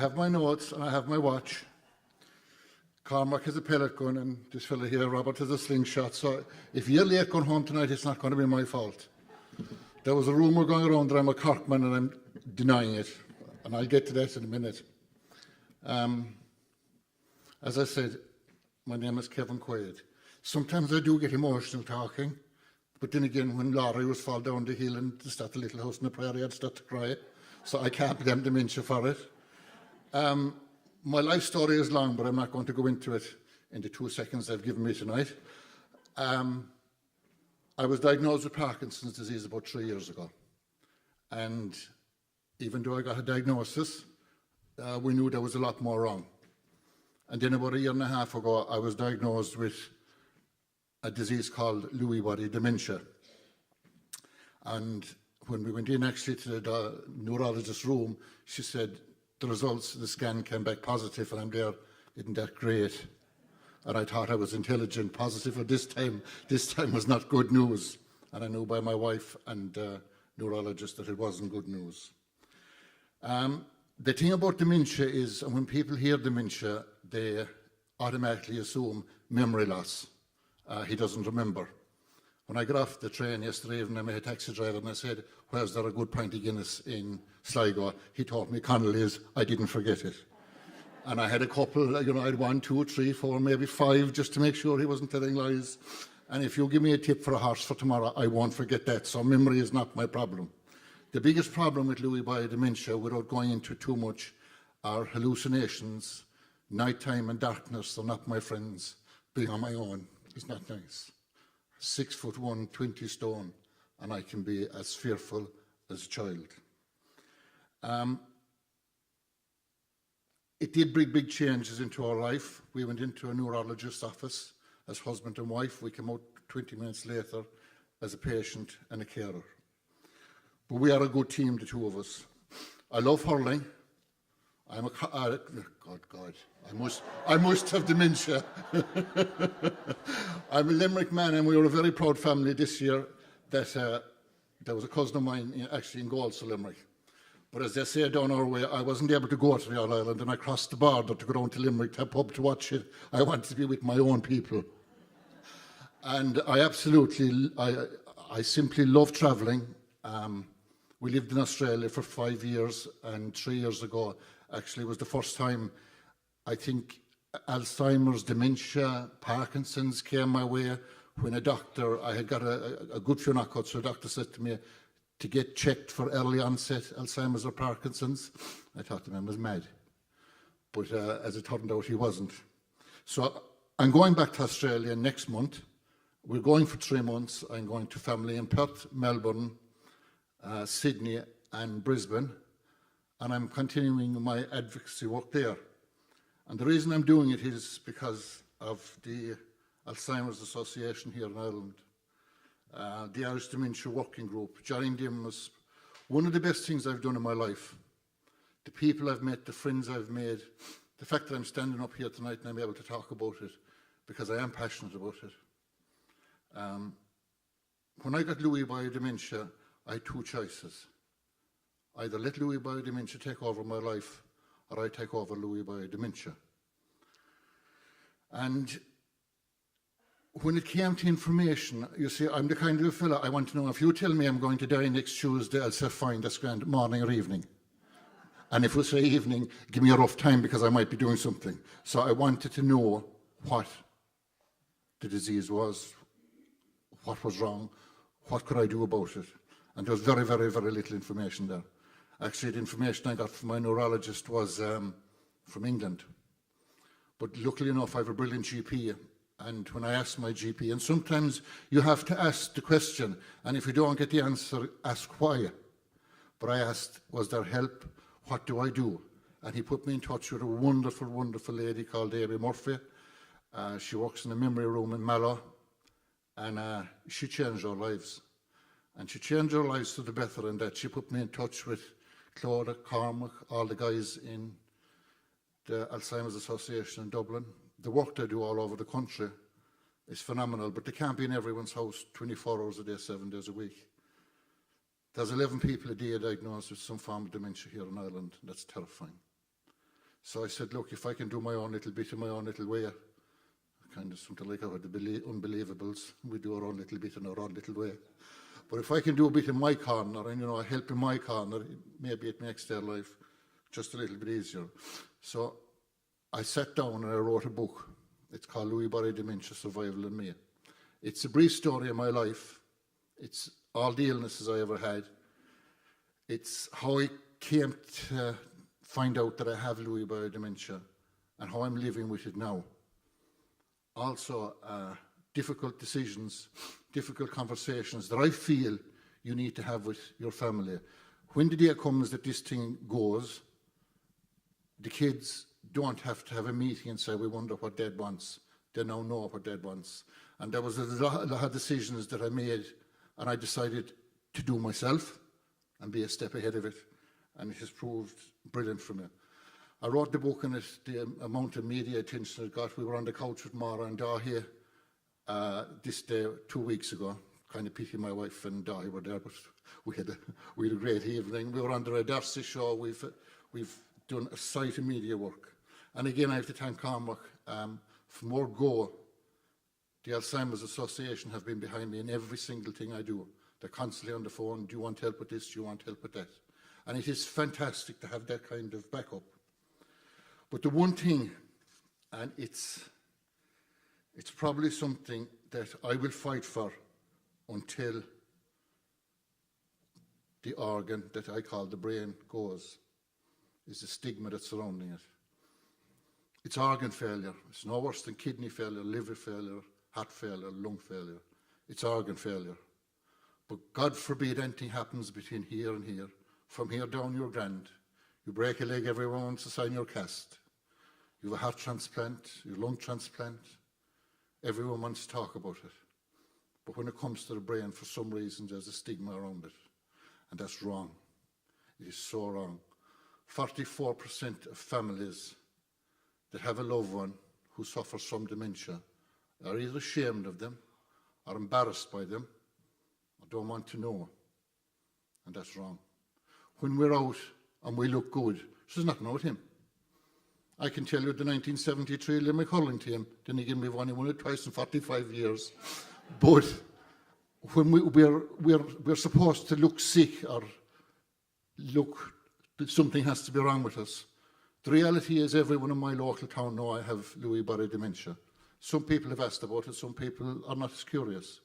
have my notes and I have my watch. Cormac has a pellet gun and this fella here, Robert, has a slingshot. So if you're late going home tonight, it's not going to be my fault. There was a rumour going around that I'm a Corkman and I'm denying it. And I'll get to that in a minute. As I said, my name is Kevin Quaid. Sometimes I do get emotional talking. But then again, when Laurie was fall down the hill and start the little house in the prairie, I'd start to cry. So I can't blame dementia for it. My life story is long, but I'm not going to go into it in the 2 seconds they've given me tonight. I was diagnosed with Parkinson's disease about 3 years ago. And even though I got a diagnosis, we knew there was a lot more wrong. And then about 1.5 years ago, I was diagnosed with a disease called Lewy Body Dementia. And when we went in actually to the neurologist's room, she said, the results of the scan came back positive, and I'm there, isn't that great? And I thought I was intelligent, positive, but this time was not good news. And I knew by my wife and neurologist that it wasn't good news. The thing about dementia is, and when people hear dementia, they automatically assume memory loss. He doesn't remember. When I got off the train yesterday evening, I met a taxi driver and I said, where's there a good pint of Guinness in Sligo? He told me Connolly's, I didn't forget it. And I had a couple, I had 1, 2, 3, 4, maybe 5, just to make sure he wasn't telling lies. And if you give me a tip for a horse for tomorrow, I won't forget that. So memory is not my problem. The biggest problem with Lewy body dementia, without going into too much, are hallucinations. Nighttime and darkness are not my friends. Being on my own is not nice. 6'1", 20 stone, and I can be as fearful as a child. It did bring big changes into our life. We went into a neurologist's office as husband and wife. We came out 20 minutes later as a patient and a carer. But we are a good team, the two of us. I love hurling. I'm a God, I must have dementia. I'm a Limerick man, and we were a very proud family this year that there was a cousin of mine actually in goals for Limerick. But as they say down our way, I wasn't able to go to the All Ireland, and I crossed the border to go down to Limerick to a pub to watch it. I wanted to be with my own people. And I simply love travelling. We lived in Australia for 5 years, and 3 years ago, actually, was the first time I think Alzheimer's, dementia, Parkinson's came my way when a doctor, I had got a good few knockouts, so a doctor said to me to get checked for early onset Alzheimer's or Parkinson's. I thought the man was mad, but as it turned out, he wasn't. So I'm going back to Australia next month. We're going for 3 months. I'm going to family in Perth, Melbourne, Sydney and Brisbane, and I'm continuing my advocacy work there. And the reason I'm doing it is because of the Alzheimer's Association here in Ireland, the Irish Dementia Working Group. Joining them was one of the best things I've done in my life. The people I've met, the friends I've made, the fact that I'm standing up here tonight and I'm able to talk about it because I am passionate about it. When I got Lewy body dementia, I had 2 choices. Either let Lewy body dementia take over my life, or I take over Lewy body dementia. And when it came to information, you see, I'm the kind of a fella, I want to know, if you tell me I'm going to die next Tuesday, I'll say, fine, that's grand, morning or evening. And if we say evening, give me a rough time because I might be doing something. So I wanted to know what the disease was, what was wrong, what could I do about it. And there was very, very, very little information there. Actually, the information I got from my neurologist was from England. But luckily enough, I have a brilliant GP. And when I asked my GP, and sometimes you have to ask the question, and if you don't get the answer, ask why. But I asked, was there help? What do I do? And he put me in touch with a wonderful, wonderful lady called Amy Murphy. She works in a memory room in Mallow, and she changed our lives. And she changed our lives to the better in that she put me in touch with Claudia, Cormac, all the guys in the Alzheimer's Association in Dublin. The work they do all over the country is phenomenal, but they can't be in everyone's house 24 hours a day, 7 days a week. There's 11 people a day diagnosed with some form of dementia here in Ireland. That's terrifying. So I said, look, if I can do my own little bit in my own little way, kind of something like our the Unbelievables, we do our own little bit in our own little way. But if I can do a bit in my corner and, I help in my corner, maybe it makes their life just a little bit easier. So I sat down and I wrote a book. It's called Lewy Body Dementia, Survival and Me. It's a brief story of my life. It's all the illnesses I ever had. It's how I came to find out that I have Lewy Body Dementia and how I'm living with it now. Also, difficult decisions, difficult conversations that I feel you need to have with your family. When the day comes that this thing goes, the kids don't have to have a meeting and say, we wonder what Dad wants. They now know what Dad wants. And there was a lot of decisions that I made, and I decided to do myself and be a step ahead of it. And it has proved brilliant for me. I wrote the book, and the amount of media attention it got. We were on the couch with Mara and Dahi this day 2 weeks ago. Kind of pity my wife and Dahi were there, but we had a great evening. We were on the Red Darcy show. We've done a site of media work. And again, I have to thank Cormac for more go. The Alzheimer's Association have been behind me in every single thing I do. They're constantly on the phone. Do you want help with this? Do you want help with that? And it is fantastic to have that kind of backup. But the one thing, and it's probably something that I will fight for until the organ that I call the brain goes, is the stigma that's surrounding it. It's organ failure. It's no worse than kidney failure, liver failure, heart failure, lung failure. It's organ failure. But God forbid anything happens between here and here. From here down, you're grand. You break a leg, everyone wants to sign your cast. You have a heart transplant, your lung transplant. Everyone wants to talk about it. But when it comes to the brain, for some reason, there's a stigma around it. And that's wrong. It is so wrong. 44% of families that have a loved one who suffers from dementia are either ashamed of them or embarrassed by them or don't want to know. And that's wrong. When we're out and we look good, there's nothing wrong with him. I can tell you the 1973 Limerick hurling team didn't give me one, he won it twice in 45 years. But when we're supposed to look sick or look that something has to be wrong with us, the reality is everyone in my local town know I have Lewy Body Dementia. Some people have asked about it, some people are not as curious.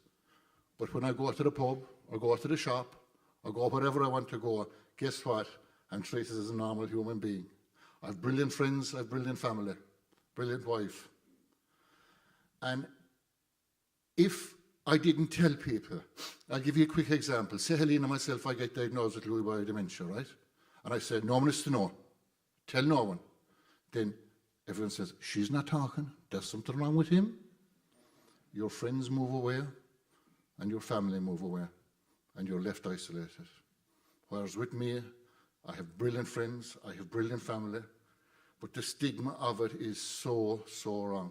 But when I go to the pub, or go to the shop, or go wherever I want to go, guess what? I'm treated as a normal human being. I have brilliant friends, I have brilliant family, brilliant wife. And if I didn't tell people, I'll give you a quick example. Say Helene and myself, I get diagnosed with Lewy Body Dementia, right? And I said, no one is to know. Tell no one. Then everyone says, she's not talking. There's something wrong with him. Your friends move away, and your family move away, and you're left isolated. Whereas with me, I have brilliant friends, I have brilliant family, but the stigma of it is so, so wrong.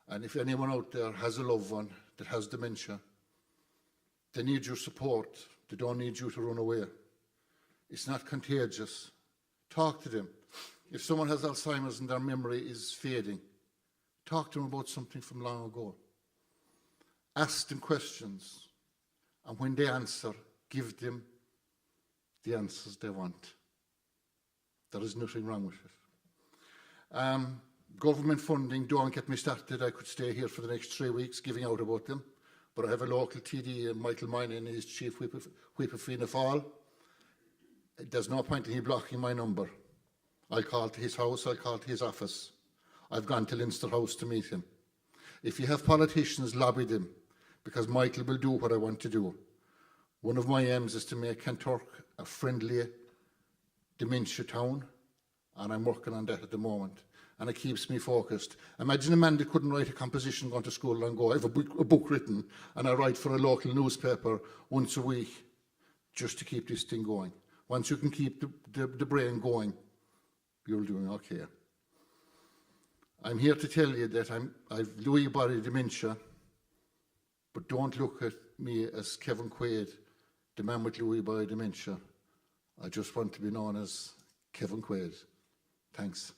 And if anyone out there has a loved one that has dementia, they need your support. They don't need you to run away. It's not contagious. Talk to them. If someone has Alzheimer's and their memory is fading, talk to them about something from long ago. Ask them questions, and when they answer, give them the answers they want. There is nothing wrong with it. Government funding, don't get me started. I could stay here for the next 3 weeks giving out about them, but I have a local TD, Michael Miney, and his chief whip of Fianna Fáil. There's no point in him blocking my number. I'll call to his house, I'll call to his office. I've gone to Leinster House to meet him. If you have politicians, lobby them, because Michael will do what I want to do. One of my aims is to make Kanturk a friendly dementia town, and I'm working on that at the moment. And it keeps me focused. Imagine a man that couldn't write a composition going to school and go, I have a book written, and I write for a local newspaper once a week just to keep this thing going. Once you can keep the brain going, you're doing okay. I'm here to tell you that I've Lewy Body Dementia, but don't look at me as Kevin Quaid, the man with Lewy Body Dementia. I just want to be known as Kevin Quaid. Thanks.